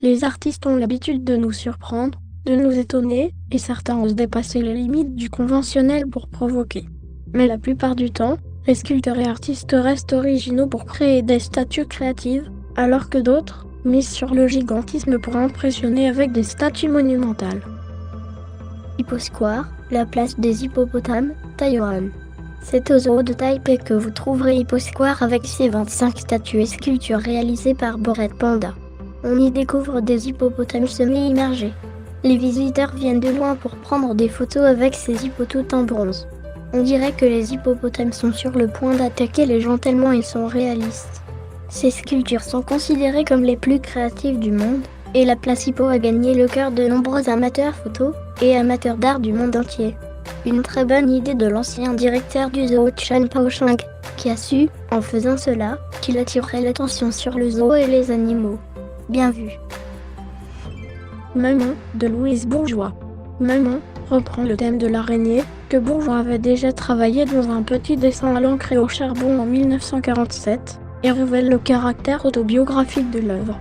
Les artistes ont l'habitude de nous surprendre, de nous étonner, et certains osent dépasser les limites du conventionnel pour provoquer. Mais la plupart du temps, les sculpteurs et artistes restent originaux pour créer des statues créatives, alors que d'autres misent sur le gigantisme pour impressionner avec des statues monumentales. Hipposquare, la place des hippopotames, Taïwan. C'est au zoo de Taipei que vous trouverez Hipposquare avec ses 25 statues et sculptures réalisées par Bored Panda. On y découvre des hippopotames semi-immergés. Les visiteurs viennent de loin pour prendre des photos avec ces hippotoutes en bronze. On dirait que les hippopotames sont sur le point d'attaquer les gens tellement ils sont réalistes. Ces sculptures sont considérées comme les plus créatives du monde, et la place Hippo a gagné le cœur de nombreux amateurs photos et amateurs d'art du monde entier. Une très bonne idée de l'ancien directeur du zoo Chen Paosheng, qui a su, en faisant cela, qu'il attirerait l'attention sur le zoo et les animaux. Bien vu. Maman, de Louise Bourgeois. Maman reprend le thème de l'araignée, que Bourgeois avait déjà travaillé dans un petit dessin à l'encre et au charbon en 1947, et révèle le caractère autobiographique de l'œuvre.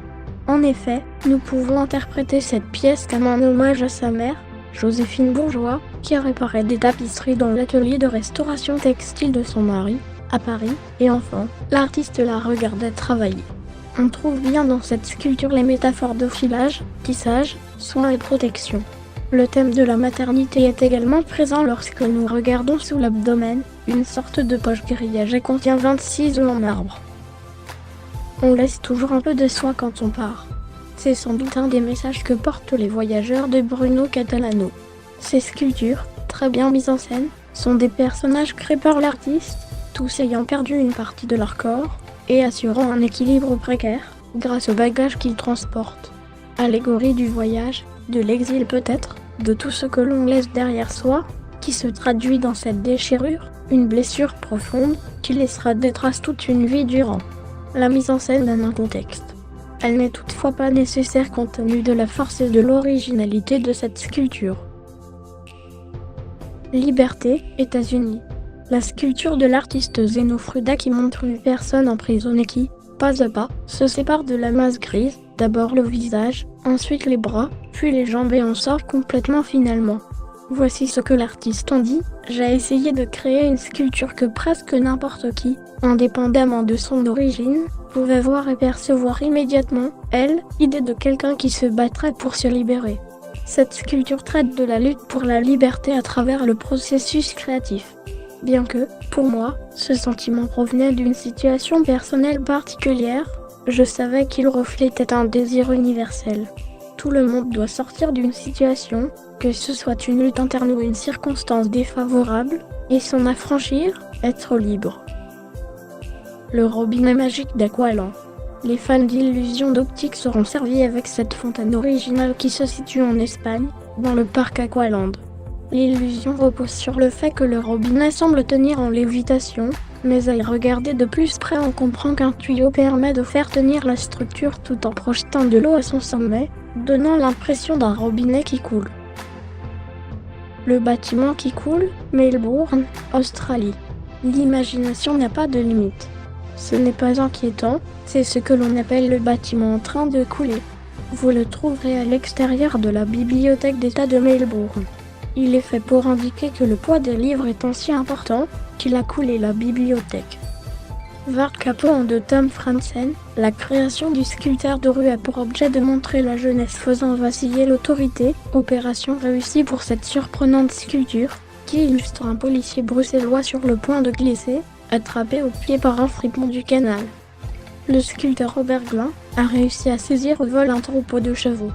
En effet, nous pouvons interpréter cette pièce comme un hommage à sa mère, Joséphine Bourgeois, qui a réparé des tapisseries dans l'atelier de restauration textile de son mari, à Paris, et enfin, l'artiste la regardait travailler. On trouve bien dans cette sculpture les métaphores de filage, tissage, soin et protection. Le thème de la maternité est également présent lorsque nous regardons sous l'abdomen, une sorte de poche grillagée contient 26 œufs en marbre. On laisse toujours un peu de soi quand on part. C'est sans doute un des messages que portent les voyageurs de Bruno Catalano. Ces sculptures, très bien mises en scène, sont des personnages créés par l'artiste, tous ayant perdu une partie de leur corps, et assurant un équilibre précaire, grâce aux bagages qu'ils transportent. Allégorie du voyage, de l'exil peut-être, de tout ce que l'on laisse derrière soi, qui se traduit dans cette déchirure, une blessure profonde, qui laissera des traces toute une vie durant. La mise en scène donne un contexte. Elle n'est toutefois pas nécessaire compte tenu de la force et de l'originalité de cette sculpture. Liberté, États-Unis. La sculpture de l'artiste Zeno Fruda qui montre une personne emprisonnée qui, pas à pas, se sépare de la masse grise, d'abord le visage, ensuite les bras, puis les jambes et en sort complètement finalement. Voici ce que l'artiste en dit: j'ai essayé de créer une sculpture que presque n'importe qui, indépendamment de son origine, pouvait voir et percevoir immédiatement, elle, idée de quelqu'un qui se battrait pour se libérer. Cette sculpture traite de la lutte pour la liberté à travers le processus créatif. Bien que, pour moi, ce sentiment provenait d'une situation personnelle particulière, je savais qu'il reflétait un désir universel. Tout le monde doit sortir d'une situation, que ce soit une lutte interne ou une circonstance défavorable, et s'en affranchir, être libre. Le robinet magique d'Aqualand. Les fans d'illusions d'optique seront servis avec cette fontaine originale qui se situe en Espagne, dans le parc Aqualand. L'illusion repose sur le fait que le robinet semble tenir en lévitation, mais à y regarder de plus près on comprend qu'un tuyau permet de faire tenir la structure tout en projetant de l'eau à son sommet, donnant l'impression d'un robinet qui coule. Le bâtiment qui coule, Melbourne, Australie. L'imagination n'a pas de limite. Ce n'est pas inquiétant, c'est ce que l'on appelle le bâtiment en train de couler. Vous le trouverez à l'extérieur de la bibliothèque d'État de Melbourne. Il est fait pour indiquer que le poids des livres est aussi important qu'il a coulé la bibliothèque. Vart Capon de Tom Franzen, la création du sculpteur de rue a pour objet de montrer la jeunesse faisant vaciller l'autorité, opération réussie pour cette surprenante sculpture, qui illustre un policier bruxellois sur le point de glisser, attrapé au pied par un fripon du canal. Le sculpteur Robert Glin a réussi à saisir au vol un troupeau de chevaux.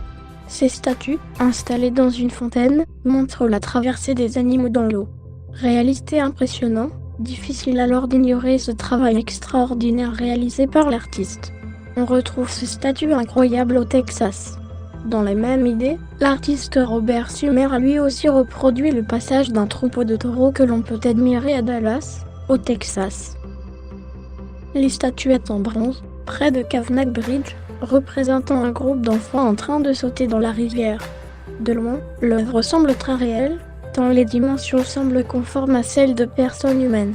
Ces statues, installées dans une fontaine, montrent la traversée des animaux dans l'eau. Réaliste et impressionnant, difficile alors d'ignorer ce travail extraordinaire réalisé par l'artiste. On retrouve ce statut incroyable au Texas. Dans la même idée, l'artiste Robert Sumer a lui aussi reproduit le passage d'un troupeau de taureaux que l'on peut admirer à Dallas, au Texas. Les statuettes en bronze, près de Cavanaugh Bridge, représentant un groupe d'enfants en train de sauter dans la rivière. De loin, l'œuvre semble très réelle, tant les dimensions semblent conformes à celles de personnes humaines.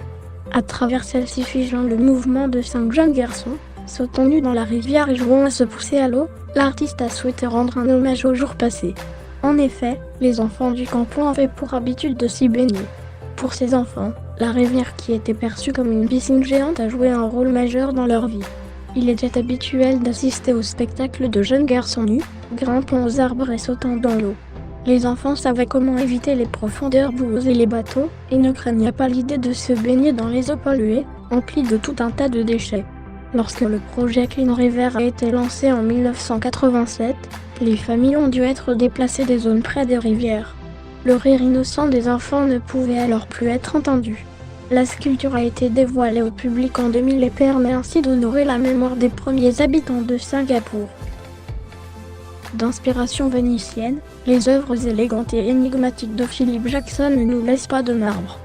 À travers celle-ci figeant le mouvement de 5 jeunes garçons, sautant nus dans la rivière et jouant à se pousser à l'eau, l'artiste a souhaité rendre un hommage aux jours passés. En effet, les enfants du campon avaient pour habitude de s'y baigner. Pour ces enfants, la rivière qui était perçue comme une piscine géante a joué un rôle majeur dans leur vie. Il était habituel d'assister au spectacle de jeunes garçons nus, grimpant aux arbres et sautant dans l'eau. Les enfants savaient comment éviter les profondeurs boueuses et les bateaux, et ne craignaient pas l'idée de se baigner dans les eaux polluées, emplies de tout un tas de déchets. Lorsque le projet Clean River a été lancé en 1987, les familles ont dû être déplacées des zones près des rivières. Le rire innocent des enfants ne pouvait alors plus être entendu. La sculpture a été dévoilée au public en 2000 et permet ainsi d'honorer la mémoire des premiers habitants de Singapour. D'inspiration vénitienne, les œuvres élégantes et énigmatiques de Philip Jackson ne nous laissent pas de marbre.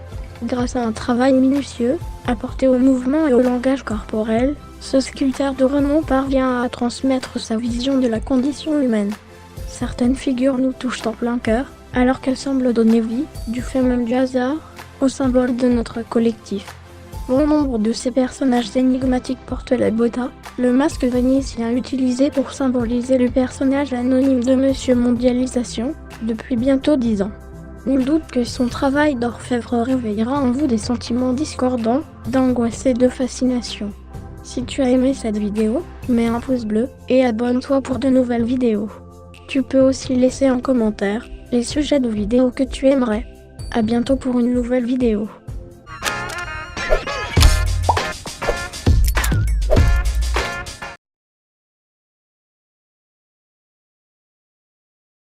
Grâce à un travail minutieux, apporté au mouvement et au langage corporel, ce sculpteur de renom parvient à transmettre sa vision de la condition humaine. Certaines figures nous touchent en plein cœur, alors qu'elles semblent donner vie, du fait même du hasard, au symbole de notre collectif. Bon nombre de ces personnages énigmatiques portent la botta, le masque vénitien utilisé pour symboliser le personnage anonyme de Monsieur Mondialisation, depuis bientôt 10 ans. Nul doute que son travail d'orfèvre réveillera en vous des sentiments discordants, d'angoisse et de fascination. Si tu as aimé cette vidéo, mets un pouce bleu et abonne-toi pour de nouvelles vidéos. Tu peux aussi laisser en commentaire les sujets de vidéos que tu aimerais. À bientôt pour une nouvelle vidéo.